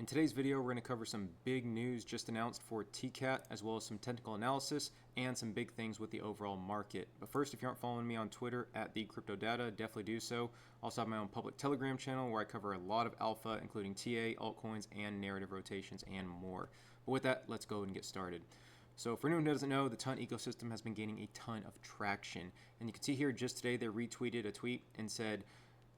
In today's video, we're going to cover some big news just announced for TCAT, as well as some technical analysis and some big things with the overall market. But first, if you aren't following me on Twitter at thecryptodata, definitely do so. I also have my own public Telegram channel where I cover a lot of alpha, including TA, altcoins, and narrative rotations, and more. But with that, let's go and get started. So for anyone who doesn't know, the TON ecosystem has been gaining a ton of traction. And you can see here just today they retweeted a tweet and said,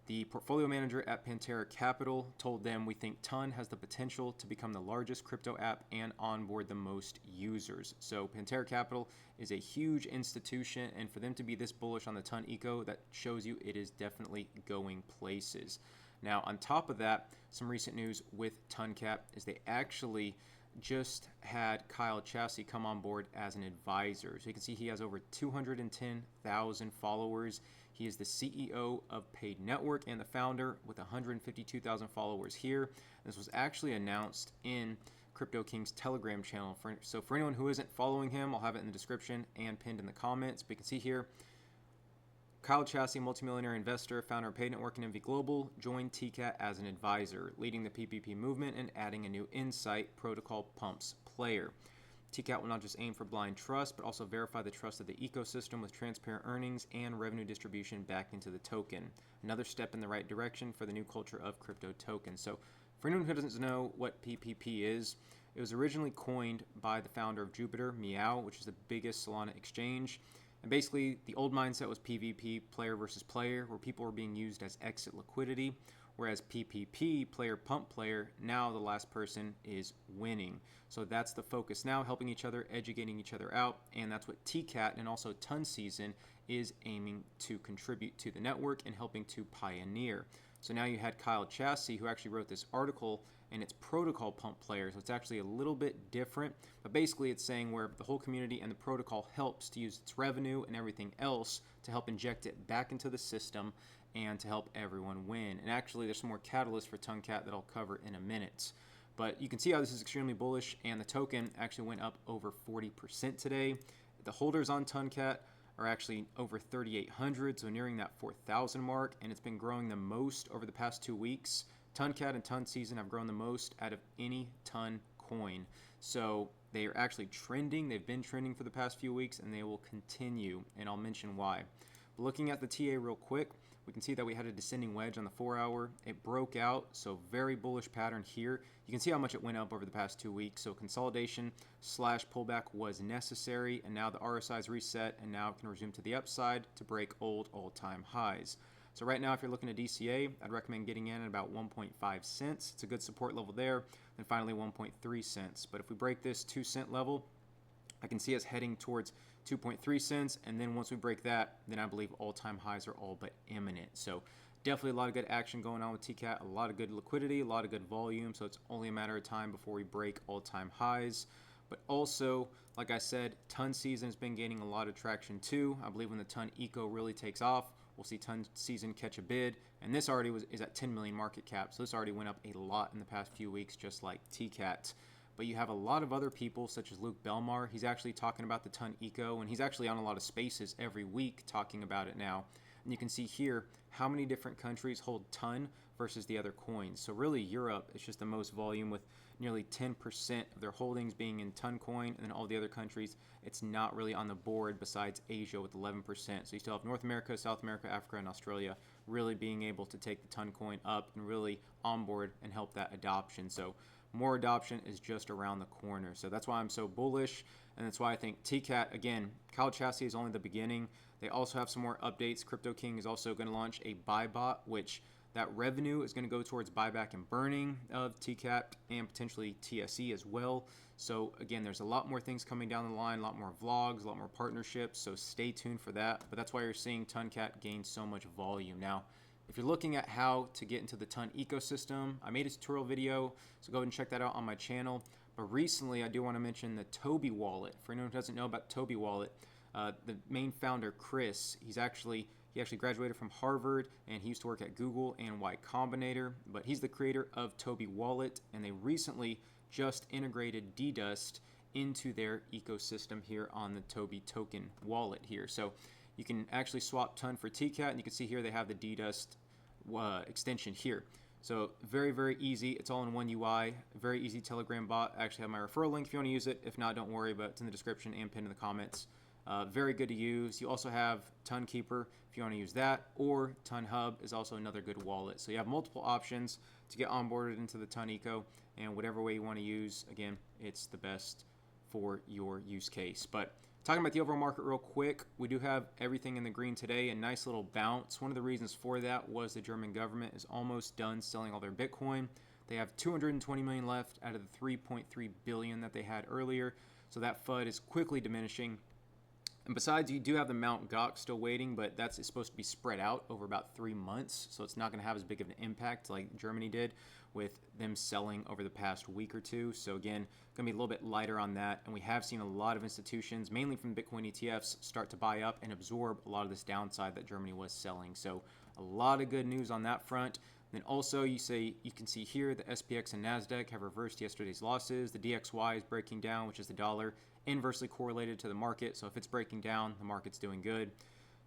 the portfolio manager at Pantera Capital told them, we think TON has the potential to become the largest crypto app and onboard the most users. So Pantera Capital is a huge institution, and for them to be this bullish on the TON eco, that shows you it is definitely going places. Now, on top of that, some recent news with TonCat is they actually just had Chasse come on board as an advisor. So you can see he has over 210,000 followers. He is the CEO of Paid Network and the founder with 152,000 followers here. This was actually announced in CryptoKing's Telegram channel. So for anyone who isn't following him, I'll have it in the description and pinned in the comments. But you can see here, Chasse, multimillionaire investor, founder of Paid Network and MV Global, joined TCAT as an advisor, leading the PPP movement and adding a new insight protocol pumps player. TCAT will not just aim for blind trust, but also verify the trust of the ecosystem with transparent earnings and revenue distribution back into the token. Another step in the right direction for the new culture of crypto tokens. So for anyone who doesn't know what PPP is, it was originally coined by the founder of Jupiter, Meow, which is the biggest Solana exchange. And basically, the old mindset was PvP, player versus player, where people were being used as exit liquidity, whereas PPP, player pump player, now the last person is winning. So that's the focus now, helping each other, educating each other out, and that's what TCAT and also TON season is aiming to contribute to the network and helping to pioneer. So now you had Chasse, who actually wrote this article, and it's protocol pump player, so it's actually a little bit different, but basically it's saying where the whole community and the protocol helps to use its revenue and everything else to help inject it back into the system and to help everyone win. And actually there's some more catalysts for TonCat that I'll cover in a minute. But you can see how this is extremely bullish, and the token actually went up over 40% today. The holders on TonCat are actually over 3,800, so nearing that 4,000 mark, and it's been growing the most over the past 2 weeks. TonCat and TON season have grown the most out of any TON coin. So they are actually trending. They've been trending for the past few weeks, and they will continue, and I'll mention why. But looking at the TA real quick, we can see that we had a descending wedge on the 4-hour. It broke out, so very bullish pattern here. You can see how much it went up over the past 2 weeks. So consolidation / pullback was necessary, and now the RSI is reset, and now it can resume to the upside to break old all-time highs. So right now, if you're looking at DCA, I'd recommend getting in at about 1.5 cents. It's a good support level there. Then finally 1.3 cents. But if we break this 2 cent level, I can see us heading towards 2.3 cents, and then once we break that, then I believe all-time highs are all but imminent. So definitely a lot of good action going on with TCAT, a lot of good liquidity, a lot of good volume, so it's only a matter of time before we break all-time highs. But also, like I said, TON season has been gaining a lot of traction too. I believe when the TON eco really takes off, we'll see TON season catch a bid, and this already is at 10 million market cap, so this already went up a lot in the past few weeks, just like TCAT. But you have a lot of other people, such as Luke Belmar. He's actually talking about the TON eco, and he's actually on a lot of spaces every week talking about it now. And you can see here how many different countries hold TON versus the other coins. So really Europe is just the most volume, with nearly 10% of their holdings being in TON coin, and then all the other countries, it's not really on the board besides Asia with 11%. So you still have North America, South America, Africa, and Australia really being able to take the TON coin up and really onboard and help that adoption. So more adoption is just around the corner. So that's why I'm so bullish, and that's why I think TCAT, again, Chasse is only the beginning. They also have some more updates. CryptoKing is also going to launch a buy bot, which that revenue is going to go towards buyback and burning of TCAT and potentially TSE as well. So again, there's a lot more things coming down the line, a lot more vlogs, a lot more partnerships, so stay tuned for that. But that's why you're seeing TonCat gain so much volume. Now, if you're looking at how to get into the TON ecosystem, I made a tutorial video, so go ahead and check that out on my channel. But recently, I do want to mention the Toby wallet. For anyone who doesn't know about Toby wallet, the main founder, Chris, he actually graduated from Harvard, and he used to work at Google and Y Combinator, but he's the creator of Toby wallet, and they recently just integrated DDust into their ecosystem here on the Toby token wallet here. So you can actually swap TON for TCAT, and you can see here they have the DDust extension here. So very easy. It's all in one UI. Very easy Telegram bot. I actually have my referral link if you want to use it. If not, don't worry, but it's in the description and pinned in the comments. Very good to use. You also have Ton Keeper if you want to use that, or Ton Hub is also another good wallet. So you have multiple options to get onboarded into the Ton Eco, and whatever way you want to use, again, it's the best for your use case. But talking about the overall market real quick, we do have everything in the green today, a nice little bounce. One of the reasons for that was the German government is almost done selling all their Bitcoin. They have 220 million left out of the 3.3 billion that they had earlier. So that FUD is quickly diminishing. And besides, you do have the Mt. Gox still waiting, but that's supposed to be spread out over about 3 months. So it's not going to have as big of an impact like Germany did with them selling over the past week or two. So again, going to be a little bit lighter on that. And we have seen a lot of institutions, mainly from Bitcoin ETFs, start to buy up and absorb a lot of this downside that Germany was selling. So a lot of good news on that front. Then also you can see here the SPX and NASDAQ have reversed yesterday's losses. The DXY is breaking down, which is the dollar, inversely correlated to the market. So if it's breaking down, the market's doing good.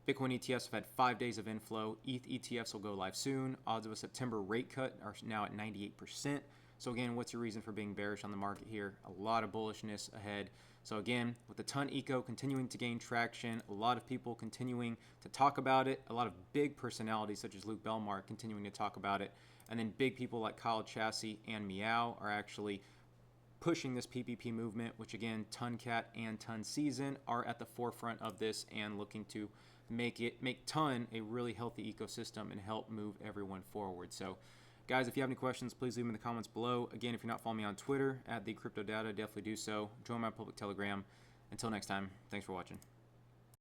Bitcoin ETFs have had 5 days of inflow. ETH ETFs will go live soon. Odds of a September rate cut are now at 98%. So again, what's your reason for being bearish on the market here? A lot of bullishness ahead. So again, with the Ton Eco continuing to gain traction, a lot of people continuing to talk about it, a lot of big personalities such as Luke Belmar continuing to talk about it, and then big people like Kyle Chasse and Meow are actually pushing this PPP movement, which again, TonCat and Ton Season are at the forefront of this and looking to make Ton a really healthy ecosystem and help move everyone forward. So guys, if you have any questions, please leave them in the comments below. Again, if you're not following me on Twitter at thecryptodata, definitely do so. Join my public Telegram. Until next time, thanks for watching.